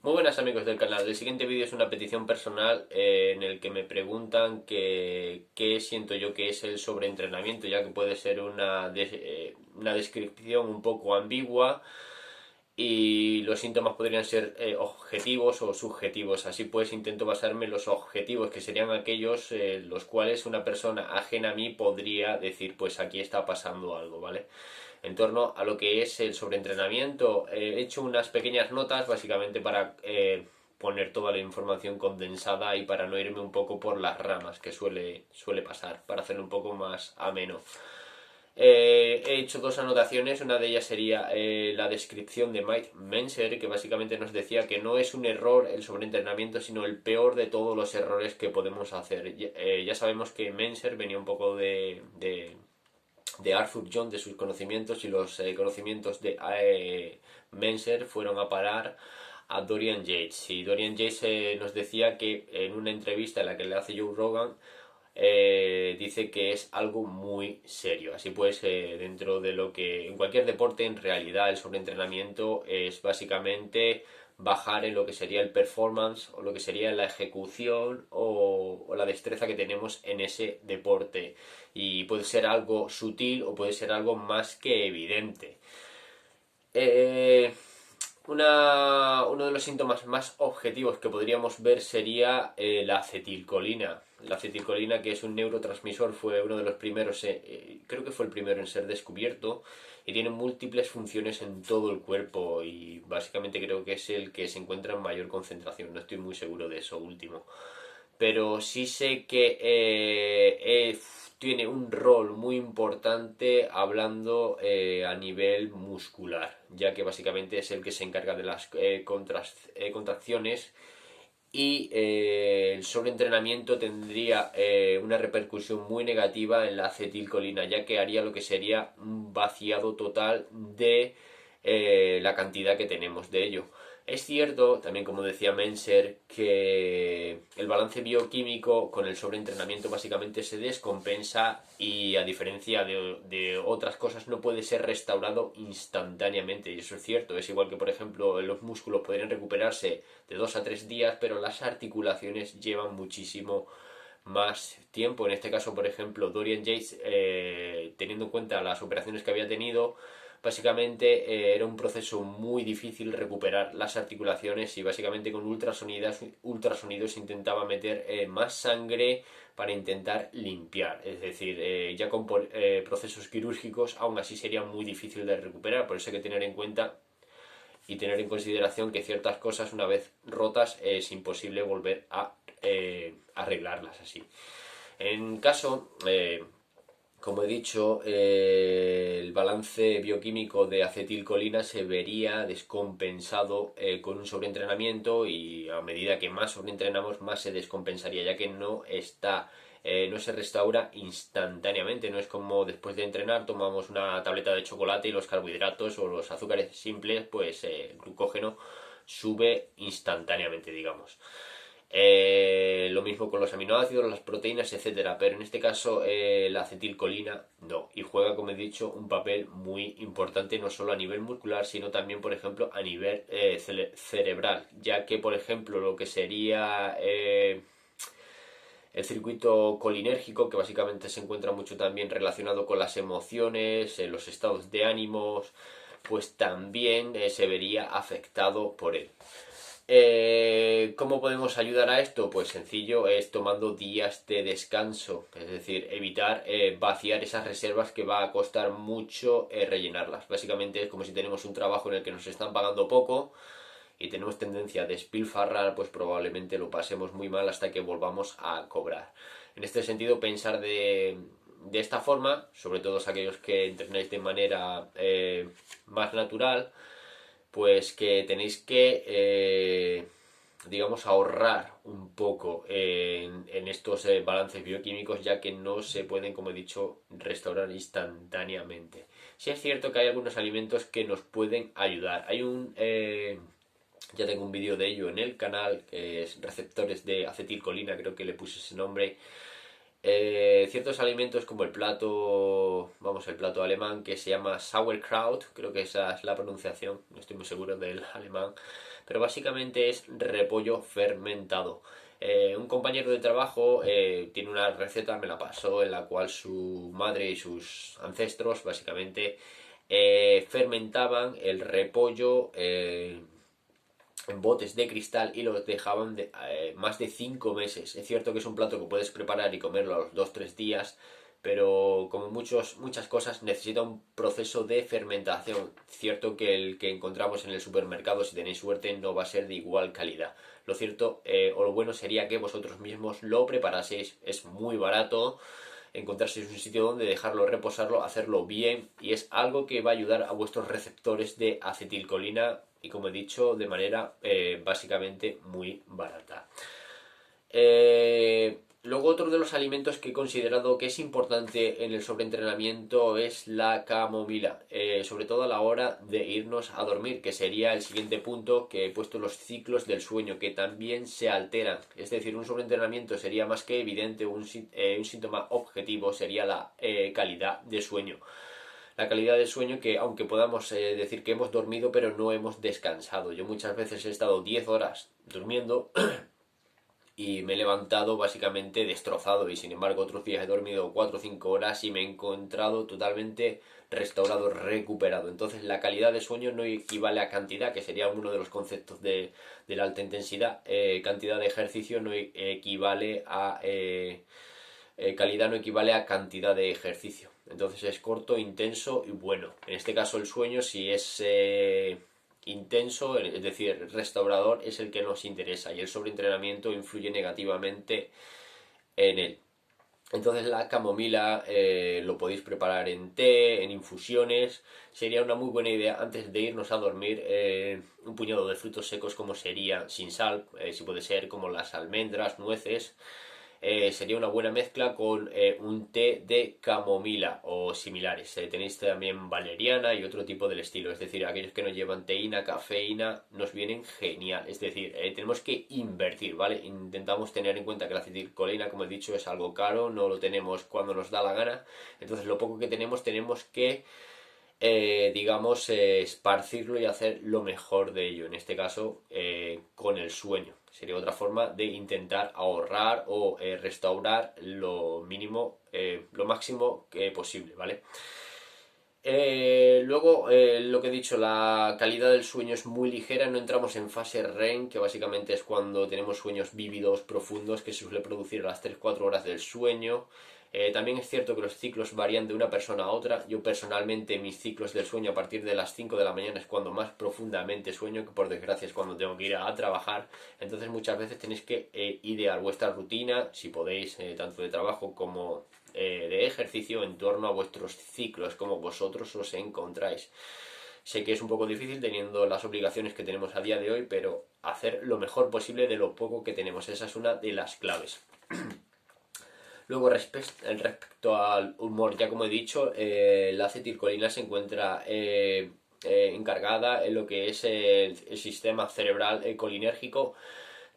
Muy buenas amigos del canal, el siguiente vídeo es una petición personal en el que me preguntan qué siento yo que es el sobreentrenamiento, ya que puede ser una descripción un poco ambigua y los síntomas podrían ser objetivos o subjetivos. Así pues intento basarme en los objetivos, que serían aquellos los cuales una persona ajena a mí podría decir, pues aquí está pasando algo, ¿vale? En torno a lo que es el sobreentrenamiento, he hecho unas pequeñas notas básicamente para poner toda la información condensada y para no irme un poco por las ramas, que suele pasar, para hacerlo un poco más ameno. He hecho dos anotaciones, una de ellas sería la descripción de Mike Menser, que básicamente nos decía que no es un error el sobreentrenamiento, sino el peor de todos los errores que podemos hacer. Ya sabemos que Menser venía un poco de Arthur John, de sus conocimientos, y los conocimientos de Menser fueron a parar a Dorian Yates. Y Dorian Yates nos decía que en una entrevista en la que le hace Joe Rogan, dice que es algo muy serio. Así pues, dentro de lo que en cualquier deporte, en realidad el sobreentrenamiento es básicamente bajar en lo que sería el performance o lo que sería la ejecución o la destreza que tenemos en ese deporte. Y puede ser algo sutil o puede ser algo más que evidente. Eh, Uno de los síntomas más objetivos que podríamos ver sería la acetilcolina. La acetilcolina, que es un neurotransmisor, fue uno de los primeros, creo que fue el primero en ser descubierto, y tiene múltiples funciones en todo el cuerpo y básicamente creo que es el que se encuentra en mayor concentración. No estoy muy seguro de eso último, pero sí sé que tiene un rol muy importante hablando a nivel muscular, ya que básicamente es el que se encarga de las contracciones y el sobreentrenamiento tendría una repercusión muy negativa en la acetilcolina, ya que haría lo que sería un vaciado total de la cantidad que tenemos de ello. Es cierto, también como decía Menser, que el balance bioquímico con el sobreentrenamiento básicamente se descompensa y a diferencia de otras cosas no puede ser restaurado instantáneamente. Y eso es cierto, es igual que por ejemplo los músculos podrían recuperarse de 2 a 3 días, pero las articulaciones llevan muchísimo más tiempo. En este caso, por ejemplo, Dorian Yates, teniendo en cuenta las operaciones que había tenido, básicamente era un proceso muy difícil recuperar las articulaciones y básicamente con ultrasonidos intentaba meter más sangre para intentar limpiar. Es decir, ya con procesos quirúrgicos aún así sería muy difícil de recuperar, por eso hay que tener en cuenta y tener en consideración que ciertas cosas una vez rotas es imposible volver a arreglarlas así. En caso, como he dicho, el balance bioquímico de acetilcolina se vería descompensado con un sobreentrenamiento y a medida que más sobreentrenamos más se descompensaría, ya que no se restaura instantáneamente. No es como después de entrenar tomamos una tableta de chocolate y los carbohidratos o los azúcares simples, pues el glucógeno sube instantáneamente, digamos. Lo mismo con los aminoácidos, las proteínas, etcétera. Pero en este caso la acetilcolina no. Y juega, como he dicho, un papel muy importante no solo a nivel muscular, sino también, por ejemplo, a nivel cerebral. Ya que, por ejemplo, lo que sería el circuito colinérgico, que básicamente se encuentra mucho también relacionado con las emociones, los estados de ánimos, pues también se vería afectado por él. ¿Cómo podemos ayudar a esto? Pues sencillo, es tomando días de descanso, es decir, evitar vaciar esas reservas que va a costar mucho rellenarlas. Básicamente es como si tenemos un trabajo en el que nos están pagando poco y tenemos tendencia a despilfarrar, pues probablemente lo pasemos muy mal hasta que volvamos a cobrar. En este sentido, pensar de esta forma, sobre todo aquellos que entrenáis de manera más natural, pues que tenéis que, digamos, ahorrar un poco en estos balances bioquímicos, ya que no se pueden, como he dicho, restaurar instantáneamente. Sí es cierto que hay algunos alimentos que nos pueden ayudar. Ya tengo un vídeo de ello en el canal, que es receptores de acetilcolina, creo que le puse ese nombre, ciertos alimentos como el plato, vamos, el plato alemán que se llama Sauerkraut, creo que esa es la pronunciación, no estoy muy seguro del alemán, pero básicamente es repollo fermentado. Un compañero de trabajo tiene una receta, me la pasó, en la cual su madre y sus ancestros básicamente fermentaban el repollo en botes de cristal y los dejaban más de 5 meses. Es cierto que es un plato que puedes preparar y comerlo a los 2-3 días, pero como muchas cosas necesita un proceso de fermentación. Cierto que el que encontramos en el supermercado, si tenéis suerte, no va a ser de igual calidad. Lo cierto o lo bueno sería que vosotros mismos lo preparaseis. Es muy barato encontrarse un sitio donde dejarlo reposarlo, hacerlo bien, y es algo que va a ayudar a vuestros receptores de acetilcolina, y como he dicho, de manera básicamente muy barata. Luego otro de los alimentos que he considerado que es importante en el sobreentrenamiento es la camomila, sobre todo a la hora de irnos a dormir, que sería el siguiente punto, que he puesto los ciclos del sueño, que también se alteran. Es decir, un sobreentrenamiento sería más que evidente, un síntoma objetivo sería la calidad de sueño. La calidad del sueño, que aunque podamos decir que hemos dormido, pero no hemos descansado. Yo muchas veces he estado 10 horas durmiendo y me he levantado básicamente destrozado, y sin embargo otros días he dormido 4 o 5 horas y me he encontrado totalmente restaurado, recuperado. Entonces la calidad de sueño no equivale a cantidad, que sería uno de los conceptos de la alta intensidad. Cantidad de ejercicio no equivale a... calidad no equivale a cantidad de ejercicio. Entonces es corto, intenso y bueno. En este caso el sueño, si es intenso, es decir, restaurador, es el que nos interesa, y el sobreentrenamiento influye negativamente en él. Entonces la camomila lo podéis preparar en té, en infusiones. Sería una muy buena idea antes de irnos a dormir un puñado de frutos secos, como sería sin sal, si puede ser, como las almendras, nueces. Sería una buena mezcla con un té de camomila o similares. Tenéis también valeriana y otro tipo del estilo. Es decir, aquellos que no llevan teína, cafeína, nos vienen genial. Es decir, tenemos que invertir, ¿vale? Intentamos tener en cuenta que la acetilcolina, como he dicho, es algo caro, no lo tenemos cuando nos da la gana. Entonces, lo poco que tenemos que digamos, esparcirlo y hacer lo mejor de ello. En este caso, con el sueño. Sería otra forma de intentar ahorrar o restaurar lo mínimo, lo máximo que posible, ¿vale? Luego, lo que he dicho, la calidad del sueño es muy ligera, no entramos en fase REM, que básicamente es cuando tenemos sueños vívidos, profundos, que se suele producir a las 3-4 horas del sueño. También es cierto que los ciclos varían de una persona a otra. Yo personalmente, mis ciclos del sueño a partir de las 5 de la mañana es cuando más profundamente sueño, que por desgracia es cuando tengo que ir a trabajar. Entonces muchas veces tenéis que idear vuestra rutina, si podéis, tanto de trabajo como de ejercicio, en torno a vuestros ciclos, como vosotros os encontráis. Sé que es un poco difícil teniendo las obligaciones que tenemos a día de hoy, pero hacer lo mejor posible de lo poco que tenemos, esa es una de las claves. Luego, respecto al humor, ya como he dicho, la acetilcolina se encuentra encargada en lo que es el sistema cerebral colinérgico,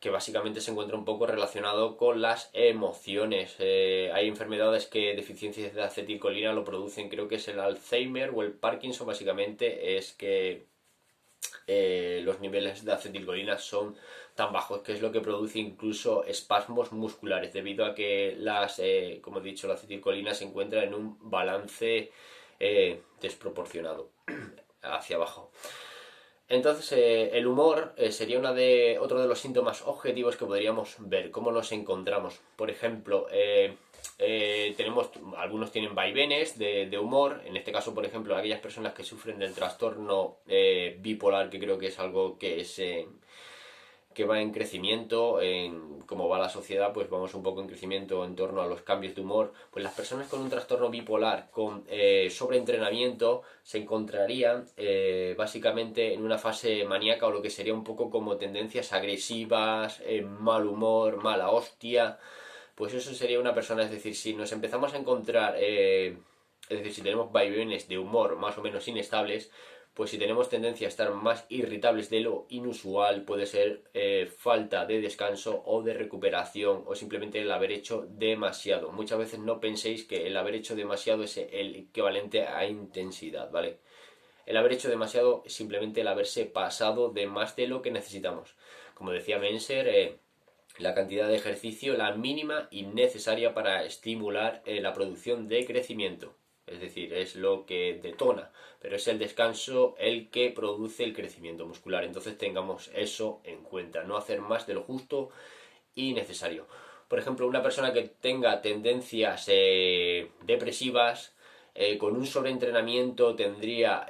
que básicamente se encuentra un poco relacionado con las emociones. Hay enfermedades que deficiencias de acetilcolina lo producen, creo que es el Alzheimer o el Parkinson. Básicamente es que los niveles de acetilcolina son tan bajos, que es lo que produce incluso espasmos musculares, debido a que como he dicho, la acetilcolina se encuentra en un balance desproporcionado hacia abajo. Entonces, el humor sería otro de los síntomas objetivos que podríamos ver, cómo nos encontramos. Por ejemplo, algunos tienen vaivenes de humor. En este caso, por ejemplo, aquellas personas que sufren del trastorno bipolar, que creo que es algo que va en crecimiento, en cómo va la sociedad, pues vamos un poco en crecimiento en torno a los cambios de humor. Pues las personas con un trastorno bipolar, con sobreentrenamiento, se encontrarían básicamente en una fase maníaca, o lo que sería un poco como tendencias agresivas, mal humor, mala hostia. Pues eso sería una persona. Es decir, si nos empezamos a encontrar, es decir, si tenemos vaivenes de humor más o menos inestables, pues si tenemos tendencia a estar más irritables de lo inusual, puede ser falta de descanso o de recuperación, o simplemente el haber hecho demasiado. Muchas veces no penséis que el haber hecho demasiado es el equivalente a intensidad, ¿vale? El haber hecho demasiado es simplemente el haberse pasado de más de lo que necesitamos. Como decía Menser, la cantidad de ejercicio, la mínima y necesaria para estimular la producción de crecimiento. Es decir, es lo que detona, pero es el descanso el que produce el crecimiento muscular. Entonces tengamos eso en cuenta, no hacer más de lo justo y necesario. Por ejemplo, una persona que tenga tendencias depresivas, con un sobreentrenamiento tendría,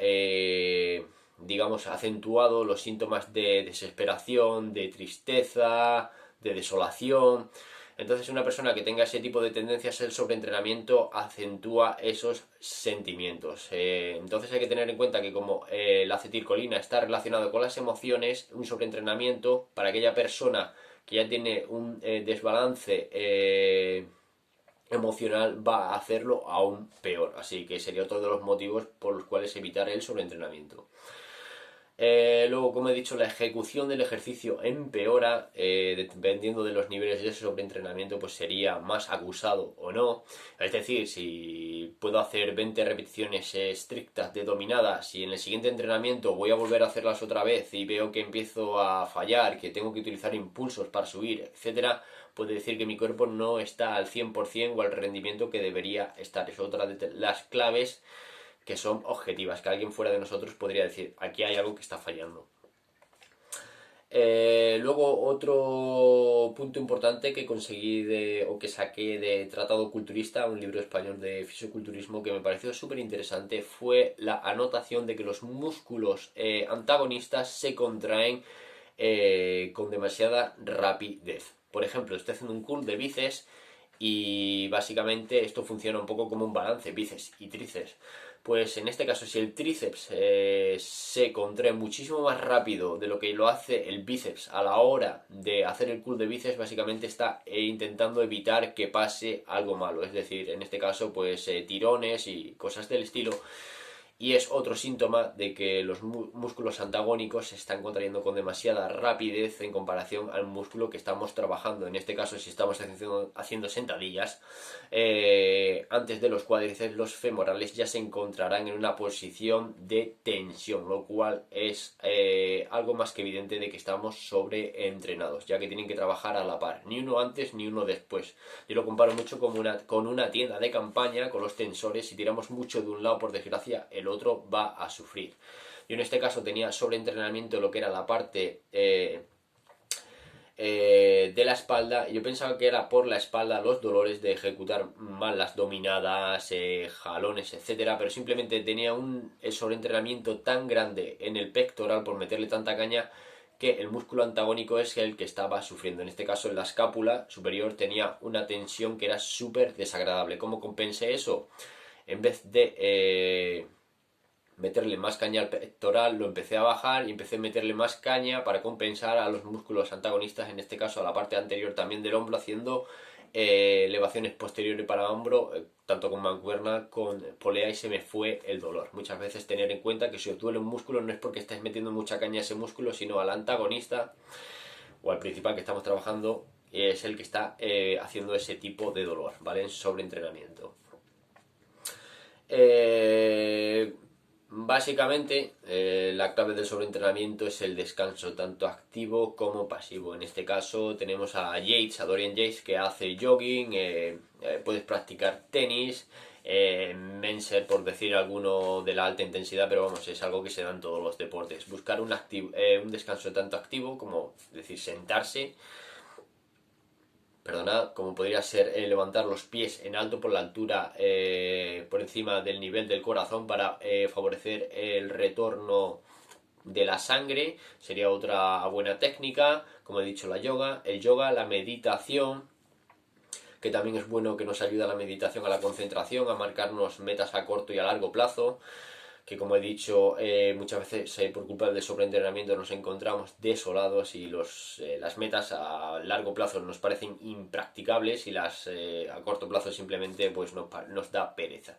digamos, acentuado los síntomas de desesperación, de tristeza, de desolación. Entonces una persona que tenga ese tipo de tendencias, el sobreentrenamiento acentúa esos sentimientos. Entonces hay que tener en cuenta que como la acetilcolina está relacionado con las emociones, un sobreentrenamiento para aquella persona que ya tiene un desbalance emocional va a hacerlo aún peor. Así que sería otro de los motivos por los cuales evitar el sobreentrenamiento. Luego, como he dicho, la ejecución del ejercicio empeora, dependiendo de los niveles de sobreentrenamiento, pues sería más acusado o no. Es decir, si puedo hacer 20 repeticiones estrictas de dominadas y en el siguiente entrenamiento voy a volver a hacerlas otra vez y veo que empiezo a fallar, que tengo que utilizar impulsos para subir, etcétera, puede decir que mi cuerpo no está al 100% o al rendimiento que debería estar. Es otra de las claves que son objetivas, que alguien fuera de nosotros podría decir, aquí hay algo que está fallando. Luego otro punto importante que conseguí o que saqué de Tratado Culturista, un libro español de fisioculturismo que me pareció súper interesante, fue la anotación de que los músculos antagonistas se contraen con demasiada rapidez. Por ejemplo, estoy haciendo un curl de bíceps y básicamente esto funciona un poco como un balance, bíceps y tríceps. Pues en este caso, si el tríceps se contrae muchísimo más rápido de lo que lo hace el bíceps a la hora de hacer el curl de bíceps, básicamente está intentando evitar que pase algo malo. Es decir, en este caso, pues tirones y cosas del estilo. Y es otro síntoma de que los músculos antagónicos se están contrayendo con demasiada rapidez en comparación al músculo que estamos trabajando. En este caso, si estamos haciendo sentadillas, antes de los cuádriceps, los femorales ya se encontrarán en una posición de tensión, lo cual es algo más que evidente de que estamos sobreentrenados, ya que tienen que trabajar a la par, ni uno antes ni uno después. Yo lo comparo mucho con una tienda de campaña, con los tensores. Si tiramos mucho de un lado, por desgracia, el otro va a sufrir. Yo en este caso tenía sobreentrenamiento lo que era la parte de la espalda. Yo pensaba que era por la espalda los dolores de ejecutar mal las dominadas, jalones, etcétera, pero simplemente tenía un sobreentrenamiento tan grande en el pectoral por meterle tanta caña que el músculo antagónico es el que estaba sufriendo. En este caso, en la escápula superior tenía una tensión que era súper desagradable. ¿Cómo compensé eso? En vez de meterle más caña al pectoral, lo empecé a bajar y empecé a meterle más caña para compensar a los músculos antagonistas, en este caso a la parte anterior también del hombro, haciendo elevaciones posteriores para hombro, tanto con mancuerna, con polea, y se me fue el dolor. Muchas veces tener en cuenta que si os duele un músculo no es porque estáis metiendo mucha caña a ese músculo, sino al antagonista o al principal que estamos trabajando, es el que está haciendo ese tipo de dolor, ¿vale? En sobreentrenamiento. Básicamente, la clave del sobreentrenamiento es el descanso, tanto activo como pasivo. En este caso tenemos a Dorian Yates, que hace jogging, puedes practicar tenis, Menser, por decir alguno de la alta intensidad, pero vamos, es algo que se da en todos los deportes. Buscar un descanso tanto activo como, decir, sentarse, perdonad, como podría ser levantar los pies en alto por la altura, por encima del nivel del corazón, para favorecer el retorno de la sangre. Sería otra buena técnica. Como he dicho, el yoga, la meditación, que también es bueno, que nos ayuda a la meditación, a la concentración, a marcarnos metas a corto y a largo plazo, que como he dicho, muchas veces por culpa del sobreentrenamiento nos encontramos desolados y las metas a largo plazo nos parecen impracticables, y las a corto plazo simplemente pues nos da pereza.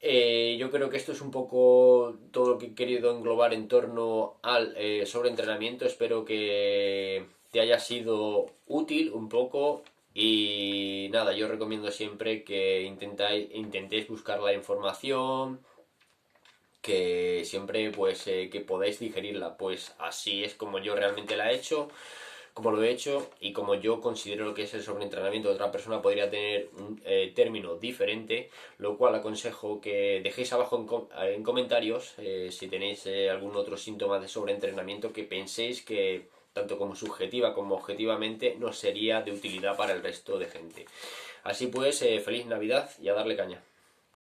Yo creo que esto es un poco todo lo que he querido englobar en torno al sobreentrenamiento. Espero que te haya sido útil un poco. Y nada, yo recomiendo siempre que intentéis buscar la información, que siempre pues que podáis digerirla. Pues así es como yo realmente la he hecho, como lo he hecho y como yo considero que es el sobreentrenamiento de otra persona podría tener un término diferente, lo cual aconsejo que dejéis abajo en comentarios si tenéis algún otro síntoma de sobreentrenamiento que penséis que tanto como subjetiva como objetivamente no sería de utilidad para el resto de gente. Así pues, feliz Navidad y a darle caña.